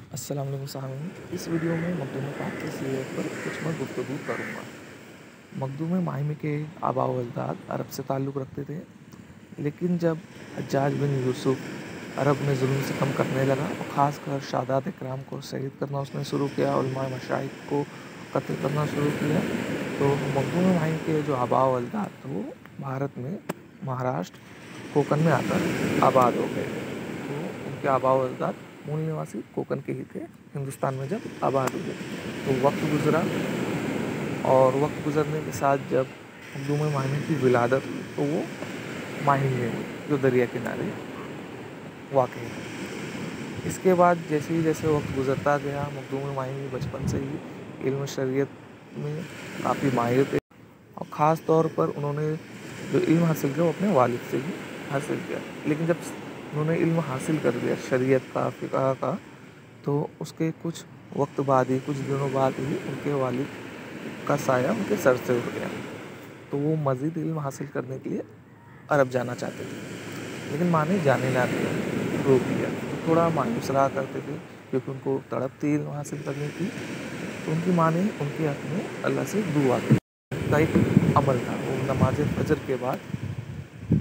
अस्सलाम वालेकुम साहब। इस वीडियो में मखदूम पाक की सीरत पर कुछ मैं गुफ्तगू करूँगा। मखदूम माहिमी के आबा व अजदाद अरब से ताल्लुक़ रखते थे, लेकिन जब हज्जाज बिन यूसुफ अरब में जुल्म सितम करने लगा और ख़ासकर शादात इकराम को शहीद करना उसने शुरू किया, उलमाए मशाइख को कत्ल करना शुरू किया, तो मखदूम माहिमी के जो आबा व अजदाद थे वो भारत में महाराष्ट्र कोकन में आकर आबाद हो गए। तो उनके आबा व अजदाद मूल निवासी कोकन के ही थे। हिंदुस्तान में जब आबाद हुए तो वक्त गुजरा, और वक्त गुजरने के साथ जब मखदूम माहिमी की विलादत हुई तो वो माहिम में हुई, जो दरिया किनारे वाक़ है। इसके बाद जैसे वक्त गुजरता गया, मखदूम माहिमी बचपन से ही इल्म शरीयत में काफ़ी माहिर थे, और ख़ास तौर पर उन्होंने जो इल्म हासिल किया वो अपने वालिद से ही हासिल किया। लेकिन जब उन्होंने इल्म हासिल कर लिया शरीयत का, फ़िक़ह का, तो उसके कुछ वक्त बाद ही, कुछ दिनों बाद ही उनके वालिद का साया उनके सर से उठ गया। तो वो मज़ीद इल्म हासिल करने के लिए अरब जाना चाहते थे, लेकिन माँ ने जाने ना दिया, रोक दिया। तो थोड़ा मायूस रहा करते थे, क्योंकि उनको तड़प थी इल्म हासिल करने की। तो उनकी माँ ने उनके हक़ में अल्लाह से दुआ की। का एक अमल था, वो नमाज फजर के बाद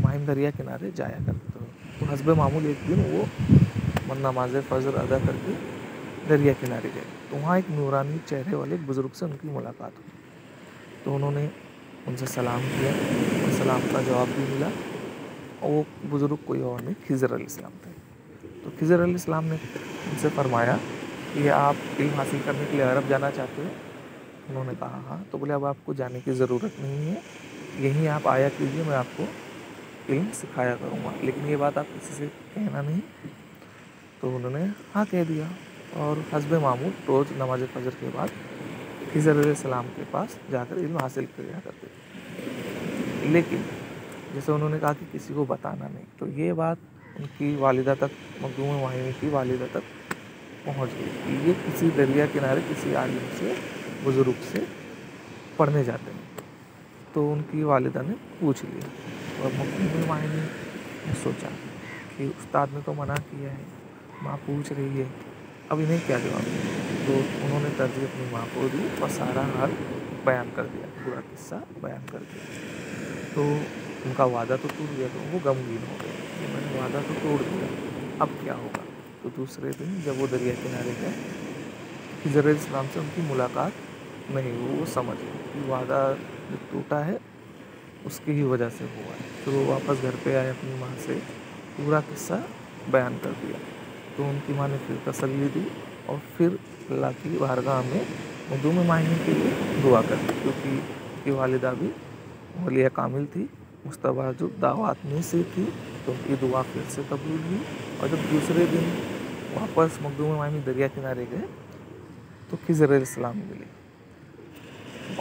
माहिम दरिया किनारे जाया करते थे। तो हस्ब मामूल एक दिन वो नमाज फजर अदा करके दरिया किनारे गए, तो वहाँ एक नूरानी चेहरे वाले एक बुज़ुर्ग से उनकी मुलाकात हुई। तो उन्होंने उनसे सलाम किया और सलाम का जवाब भी मिला, और वो बुज़ुर्ग कोई और नहीं, खिज़र अलैहिस्सलाम थे। तो खिज़र अलैहिस्सलाम ने उनसे फरमाया कि आप इल्म हासिल करने के लिए अरब जाना चाहते हो? उन्होंने कहा हाँ। तो बोले अब आपको जाने की ज़रूरत नहीं है, यहीं आप आया कीजिए, मैं आपको इल्म सिखाया करूँगा, लेकिन ये बात आप किसी से कहना नहीं। तो उन्होंने हाँ कह दिया, और हस्ब मामूल रोज़ नमाज फजर के बाद खिज़र अलैहिस्सलाम के पास जाकर इल्म हासिल किया करते थे। लेकिन जैसे उन्होंने कहा कि किसी को बताना नहीं, तो ये बात उनकी वालिदा तक, मखदूम माहिमी की वालिदा तक पहुंच गई कि ये किसी दरिया किनारे किसी आलिम से, बुज़ुर्ग से पढ़ने जाते हैं। तो उनकी वालिदा ने पूछ लिया, और मखदूम माहिमी ने सोचा कि उस्ताद ने तो मना किया है, माँ पूछ रही है, अब इन्हें क्या जवाब दें। तो उन्होंने तरजीह अपनी माँ को दी और सारा हाल बयान कर दिया, पूरा किस्सा बयान कर दिया। तो उनका वादा तो टूट गया, तो वो गमगीन हो गए कि मैंने वादा तो तोड़ दिया, अब क्या होगा। तो दूसरे दिन जब वो दरिया किनारे गए, खिज़र अलैहिस्सलाम से उनकी मुलाकात नहीं हुई। वो समझ गए कि वादा जो टूटा है उसकी ही वजह से हुआ है। फिर वो वापस घर पे आए, अपनी माँ से पूरा किस्सा बयान कर दिया। तो उनकी माँ ने फिर तसल्ली दी, और फिर अल्लाह की बारगाह में मखदूम माहिमी के लिए दुआ कर दी, क्योंकि उनकी वालिदा भी वलिया कामिल थी, मुस्तबाजुब दावत में से थी। तो उनकी दुआ फिर से कबूल हुई। और जब दूसरे दिन वापस मखदूम माहिमी दरिया किनारे गए, तो खिज़र अलैहिस्सलाम मिले,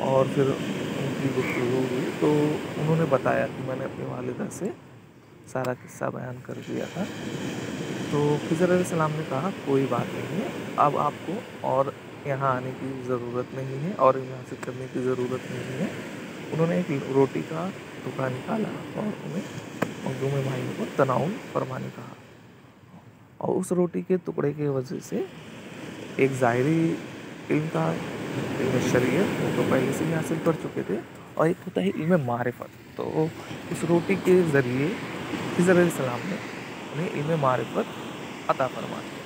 और फिर उनकी गुफ्तगू हुई। तो उन्होंने बताया कि मैंने अपनी वालिदा से सारा किस्सा बयान कर दिया था। तो खिज़र अलैहिस्सलाम ने कहा कोई बात नहीं है, अब आपको और यहाँ आने की ज़रूरत नहीं है, और इल्म हासिल करने की ज़रूरत नहीं है। उन्होंने एक रोटी का टुकड़ा निकाला और उन्हें मखदूम माहिमी को तनाउल फरमाने कहा, और उस रोटी के टुकड़े की वजह से एक ज़ाहिरी इल्म था, इल्म शरीयत, वो तो पहले से ही हासिल कर चुके थे, और एक होता है इल्म मारिफत। तो उस रोटी के ज़रिए खिज़र अलैहिस्सलाम ने उन्हें इल्म मारिफत अता फरमा दिया।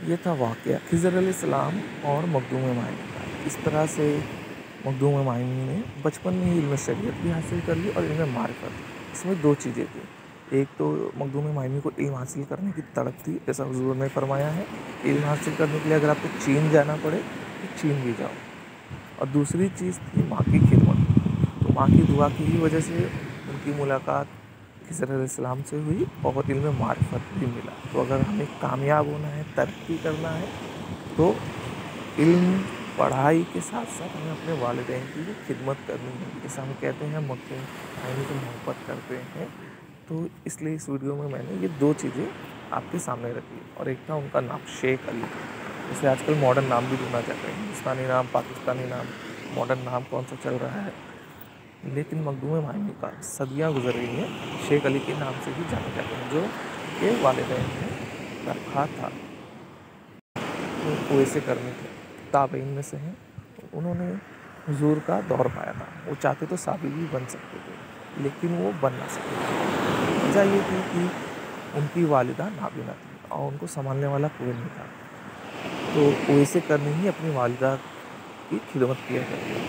ये था वाक़या खिज़र अलैहिस्सलाम और मखदूम माहिमी का। इस तरह से मखदूम माहिमी ने बचपन में ही इल्म शरीयत भी हासिल कर ली और इल्म मारिफत। इसमें दो चीज़ें थी, एक तो मखदूम माहिमी को इल्म हासिल करने की तड़प थी, जैसा हुज़ूर ने फरमाया है, इल्म हासिल करने के लिए अगर आपको चीन जाना पड़े तो चीन भी जाओ। और दूसरी चीज़ थी माँ की खिदमत। तो माँ की दुआ की ही वजह से उनकी मुलाकात खिज़र अलैहिस्सलाम से हुई, और इल्म मारिफत भी मिला। तो अगर हमें कामयाब होना है, तरक्की करना है, तो इल्म पढ़ाई के साथ साथ हमें अपने वालिदैन की भी खिदमत करनी है। जैसे हम कहते हैं मखदूम माहिमी से मोहब्बत करते हैं, तो इसलिए इस वीडियो में मैंने ये दो चीज़ें आपके सामने रखी। और एक था उनका नाम शेख अली। जैसे आजकल मॉडर्न नाम भी ढूंढना चाहते हैं, हिंदुस्तानी नाम, पाकिस्तानी नाम, मॉडर्न नाम कौन सा चल रहा है, लेकिन मखदूम माहिमी का सदियाँ गुजर गई हैं शेख अली के नाम से ही जाने जाते हैं, जो के वालिदैन हैं रखा था वो वैसे करने थे। ताबईन में से हैं, उन्होंने हुजूर का दौर पाया था। वो चाहते तो साबी भी बन सकते थे, लेकिन वो बन ना सके। वजह ये थी कि उनकी वालिदा नाबीना थी और उनको संभालने वाला कोई नहीं था। तो वो वैसे करनी ही अपनी वालिदा की खिदमत किया करते थे।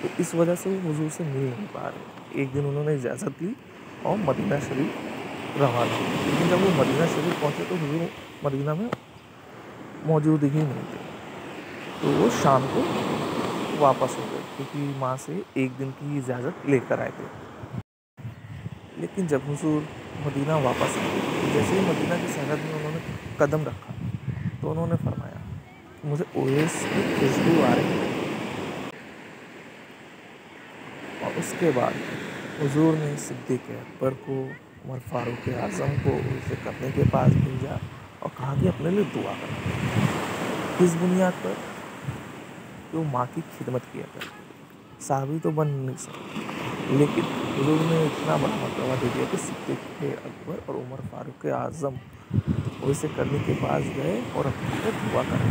तो इस वजह से वो हुजूर से मिल नहीं पा रहे। एक दिन उन्होंने इजाज़त ली और मदीना शरीफ रवाना हुए। लेकिन जब वो मदीना शरीफ पहुँचे तो हुजूर मदीना में मौजूद ही नहीं थे। तो वो शाम को वापस हो गए, क्योंकि माँ से एक दिन की इजाज़त लेकर आए थे। लेकिन जब हुजूर मदीना वापस आए, तो जैसे ही मदीना की सरहद में उन्होंने कदम रखा तो उन्होंने फरमाया कि मुझे ओवैस की खुशबू आ रही है। और उसके बाद हुजूर ने सिद्दीक़ अकबर को, उमर फारूक आज़म को उसे करने के पास भेजा और कहा कि अपने लिए दुआ करना। किस बुनियाद पर? कि वो माँ की खिदमत किया करते थे। साहबी तो बन नहीं सकते, लेकिन हुजूर ने इतना बड़ा मर्तबा दे दिया कि सिद्दीक़ अकबर और उमर फारूक आज़म वैसे करने के पास गए और अपने लिए दुआ करें।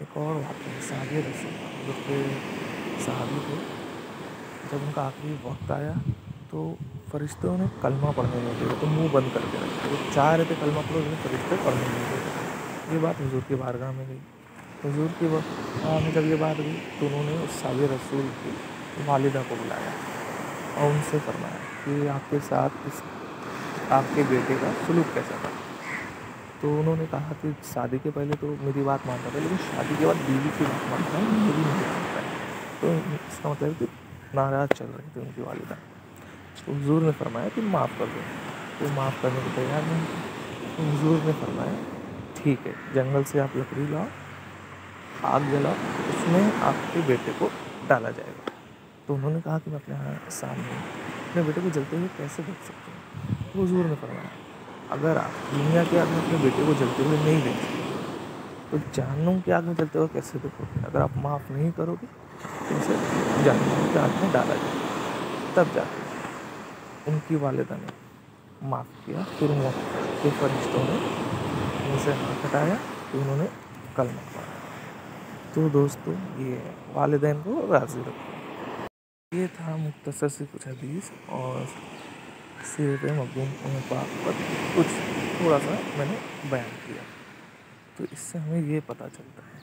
एक और वाक़या, साहबी रसूल के साहबी थे। जब उनका आखिरी वक्त आया तो फरिश्तों ने कलमा पढ़ने नहीं दिया, तो मुंह बंद करके रखे। वो चाह रहे थे कलमा पढ़ो, लेकिन फरिश्ते पढ़ने नहीं देते। ये बात हुजूर की बारगाह में गई। हुजूर की बारगाह में जब ये बात गई तो उन्होंने उस साहबी रसूल की वालिदा को बुलाया और उनसे फरमाया कि आपके साथ इस आपके बेटे का सलूक कैसा था। तो उन्होंने कहा कि शादी के पहले तो मेरी बात मानता था, लेकिन शादी के बाद बीवी की बात मानता है, मेरी नहीं मानता है। तो इसका मतलब कि नाराज़ चल रही थी उनकी वालिदा। तो हुजूर ने फरमाया कि माफ़ कर दो। तो माफ़ करने को तैयार नहीं थे। तो हुजूर ने फरमाया ठीक है, जंगल से आप लकड़ी लाओ, आग जलाओ, उसमें आपके बेटे को डाला जाएगा। तो उन्होंने कहा कि मैं अपने सामने अपने बेटे को जलते हुए कैसे देख सकती हूँ। तो हुजूर ने फरमाया अगर आप दुनिया की आग में अपने बेटे को जलते हुए नहीं देख सकते तो जहन्नुम की आग में जलते हुए कैसे देखोगे। अगर आप माफ़ नहीं करोगे तो उसे जहन्नुम की आग में डाला जाएगा। तब जाकर उनकी वालिदा ने माफ़ किया। फिर के फरिश्तों ने उनसे हाथ हटाया तो उन्होंने कलमा पढ़ा। तो दोस्तों, ये वालिदैन को राज़ी रखो। ये था मुख्तसर से कुछ हदीस और सीरत मखदूम पाक पर कुछ थोड़ा सा मैंने बयान किया। तो इससे हमें ये पता चलता है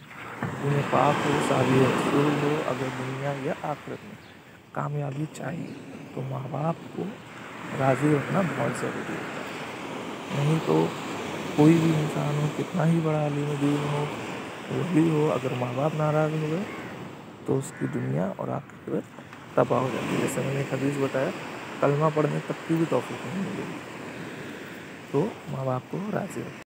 उन्हें पाक हो, साहबी रसूल हो, अगर दुनिया या आखिरत में कामयाबी चाहिए तो माँ बाप को राज़ी रखना बहुत ज़रूरी है। नहीं तो कोई भी इंसान हो, कितना ही बड़ा आलिम दीन हो, वली हो, अगर माँ बाप नाराज़ हो गए तो उसकी दुनिया और आखिरत तबाह हो जाती है। जैसे मैंने एक हदीस बताया, कलमा पढ़ने तक की भी तौफीक नहीं मिलेगी। तो माँ बाप को राज़ी रखें।